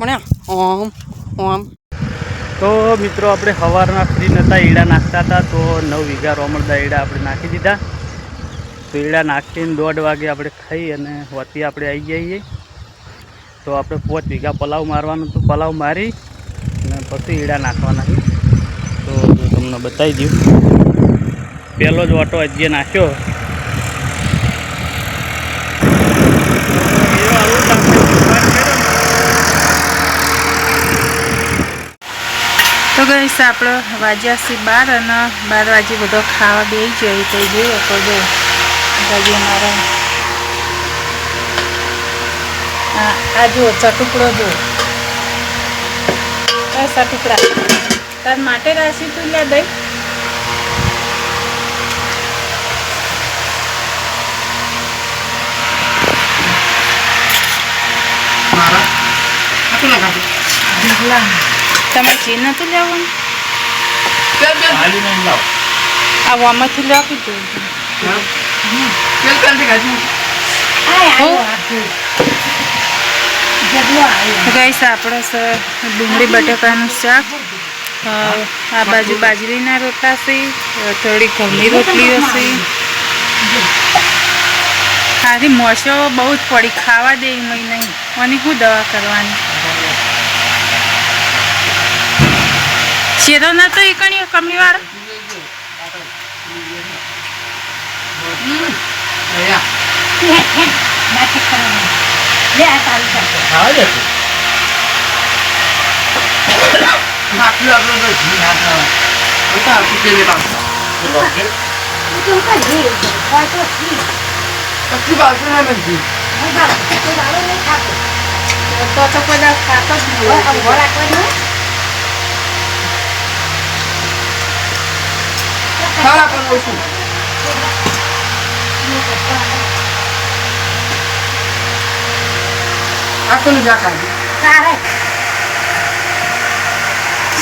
પણ ઓમ ઓમ તો મિત્રો આપણે સવારના ફ્રી નહોતા, ઈડા નાખતા હતા તો 9 વીઘા રોમળદા ઈડા આપણે નાખી દીધા. તો ઈડા નાખીને 1:30 વાગે આપણે ખાઈ અને હોતી આપણે આવી જઈએ. તો આપણે 5 વીઘા પલાવ મારવાનું હતું, પલાવ મારી અને પછી ઈડા નાખવાના છે. તો તમને બતાવી દઉં. પહેલો જ ઓટો હજી નાખ્યો. તો ગઈશ આપણે વાગ્યા છે 12 અને 12 વાગે બધો ખાવા બેસી જાય તો જોઈએ તો જો ગાજી મારા આ જો ચટુકડો જો ચટુકડા તાર માટે રાશી તું લે દઈ તમે ચીન નતું લેવાનું આ વામાંથી લાવી ગઈશ આપણે ડુંગળી બટાકાનું શાક, આ બાજુ બાજરીના રોટલા છે, થોડી ઘઉંની રોટલી હશે. ખાલી મોસો બહુ જ પડી ખાવા દે એમાં નહીં અને શું દવા કરવાની. શેરો નતો એ કણી કમળી વાળો તો બધા ખાતો જ નહીં.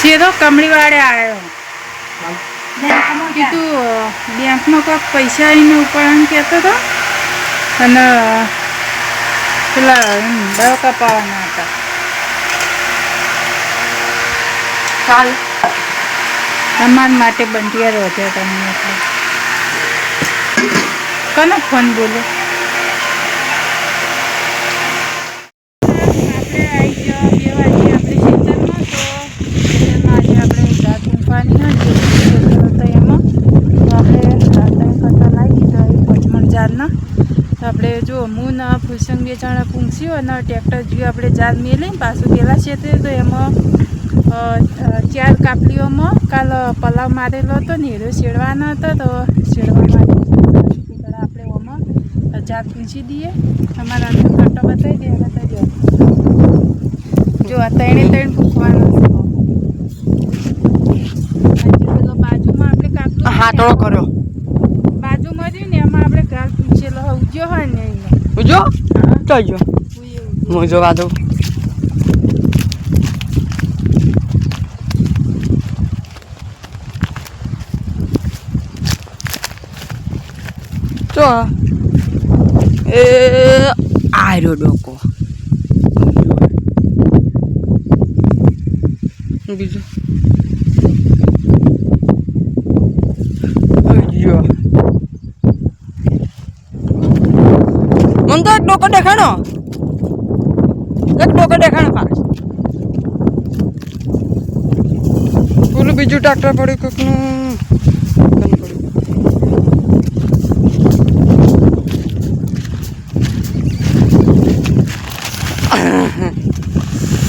શેરો કમળી વાળે આવ્યો કીધું બેંકમાં કોઈક પૈસા આવીને ઉપાડવાનું કહેતો હતો અને પેલા દવા કપાવાના હતા. તમારા માટે બંટિયા રોજ્યા તમને એટલે કોનો ફોન બોલો. આપણે આવી ગયા 2 વાગે આપણે ખેતરમાં તો આજે આપણે જાત મૂકવાની હતી તો એમાં આપણે કરતા લાવી દીધા એ પચમણ જારના. તો આપણે જો હું ને ફુલસંગ 2 જણા પૂંછ્યું અને ટ્રેક્ટર જોયું આપણે જાત મેલી પાછું પેલા છે તો એમાં 4 કાપલીઓમાં કાલ પલાવ મારેલો હતો ને હીરો શેડવાનો હતો તો શેડવા માટે આપણે ઓમાં જાત પૂછી દઈએ. અમારા કાંટો બતાવી દે એમાં તો જો આ 3 પૂછવાનો પેલો બાજુમાં આપણે કાપલો હાટો કર્યો બાજુમાં રહ્યું ને એમાં આપણે ગાલ પૂછેલો ઉજ્યો હોય ને એને ઉજો ચાલજો હું જોવા દઉં. તો એ આર્યો ડોકો બીજું મને તો એક ડોકો દેખાણો પાછ પેલું બીજું ટ્રેક્ટર પડ્યું કોકનું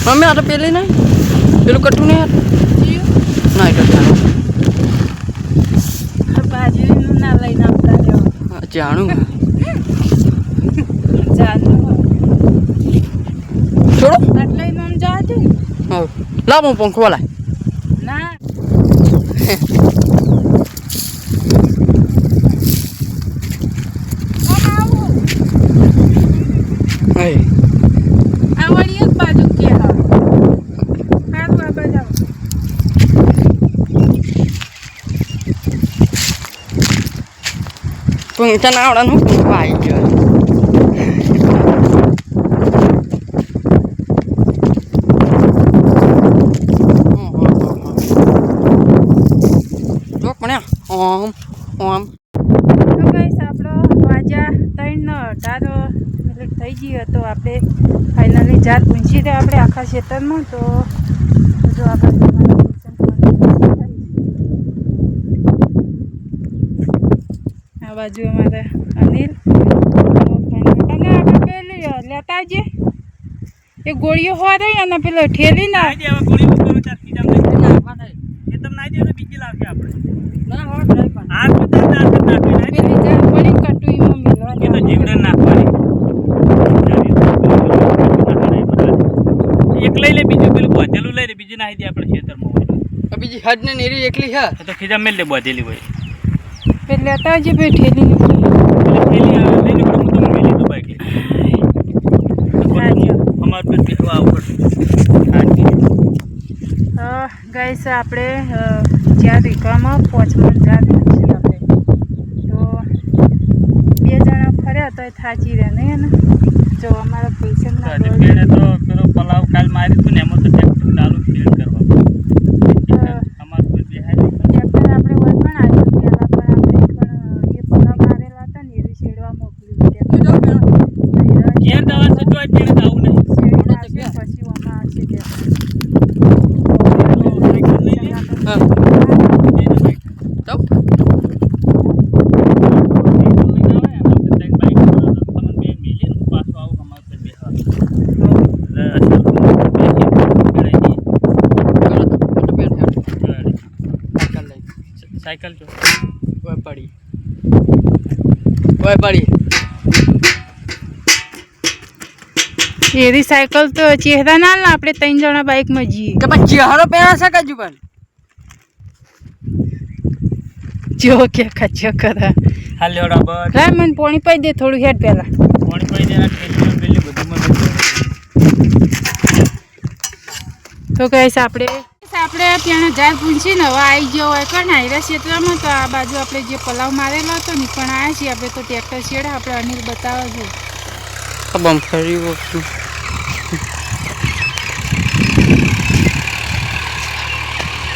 મમ્મી આ તો પેલી નહીં પેલું કટું નહીં ના એ તો બાજરીનું ના લઈને આવતા રહ્યો જાણું છોડો એટલે આમ જવા દે. હા લાવ હું પંખો લાય ના આવડી એક બાજુ કે હા સારું આ બાજુ પંખા ના આવડવાનું પંખો આવી ગયો. કમ્પ્લીટ થઈ ગઈ તો આપણે ફાઇનલી જાત પૂંછી દે આપણે આખા ખેતરમાં. તો જો આપણે આ બાજુ અમારે અનિલ અને આપણે પેલી લેતા આવજે એ ગોળીઓ હોવા દઈ અને પેલો ઠેલી ના પેલી જાત પડી કટુઈમાં મિલવા એક લઈ લે બીજું પેલું બોધેલું લઈ લે બીજું નાખી દે આપણે ખેતરમાં હોય બીજી હદ ને નીરી એકલી છે તો ખીજા મેલ લે બોધેલી હોય પેલી લેતા આવજે પેલી ઠેલી થેલી આવે લઈને હું તમને મેલી દઉં બાઈક અમાર પર બેસવા ઉપર ગાઈસ આપણે 4 વીઘામાં 5 મણ જાત છે આપણે તો 2 જણા ફર્યા તો થાચી રહે નહીં ને જો અમારા પેશન્ટના પેડે તો પેલો પલાવ કાલ મારી હતું ને એમાં તો ટ્રેક્ટર ચાલુ ફીડ કરવા અમાર પર બેહાય ટ્રેક્ટર આપણે હોય પણ આવ્યું પહેલાં પણ આપણે પણ એ પલાવ મારેલા હતા ને એવી શેડવા મોકલી ઘેર દવા છે તો પેડે આવું નહીં પછી ઓમાં આવશે સાયકલ જો પડી એરી સાયકલ તો ચહેરા ના લે આપણે 3 જણા બાઇકમાં જઈએ કે પછી ચહેરો પહેરા છે કાજુ પણ જો કે ખચ્ચો કરે હાલ લેવડા બસ લાય મને પાણી પાઈ દે થોડું હેડ પહેલા પાણી પડી દેના ઠેલી પેલી બધું મને તો ગાઈસ આપણે ત્યાં જાય પૂંછીને હવે આવી ગયો હોય પણ આયરા ક્ષેત્રમાં તો આ બાજુ આપણે જે પલાવ મારેલો હતો ને પણ આવ્યા છીએ આપણે તો ટ્રેક્ટર છેડા આપણે અનિલ બતાવે છે બમ્ફરી વસ્તુ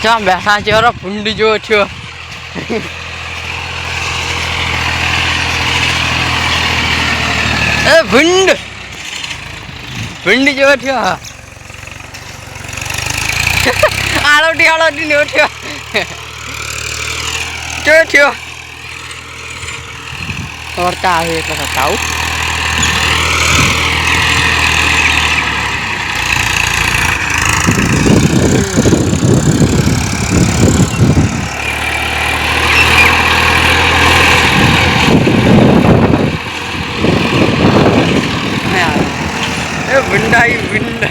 ચા બેઠા ચહેરો ભૂંડી જેવો થયો એ ભૂંડી જેવો થયો હા આળોટી ને થયો કેવો થયો વર્તા આવે એટલે બતાવું ભૂંડાઈ ભૂંડ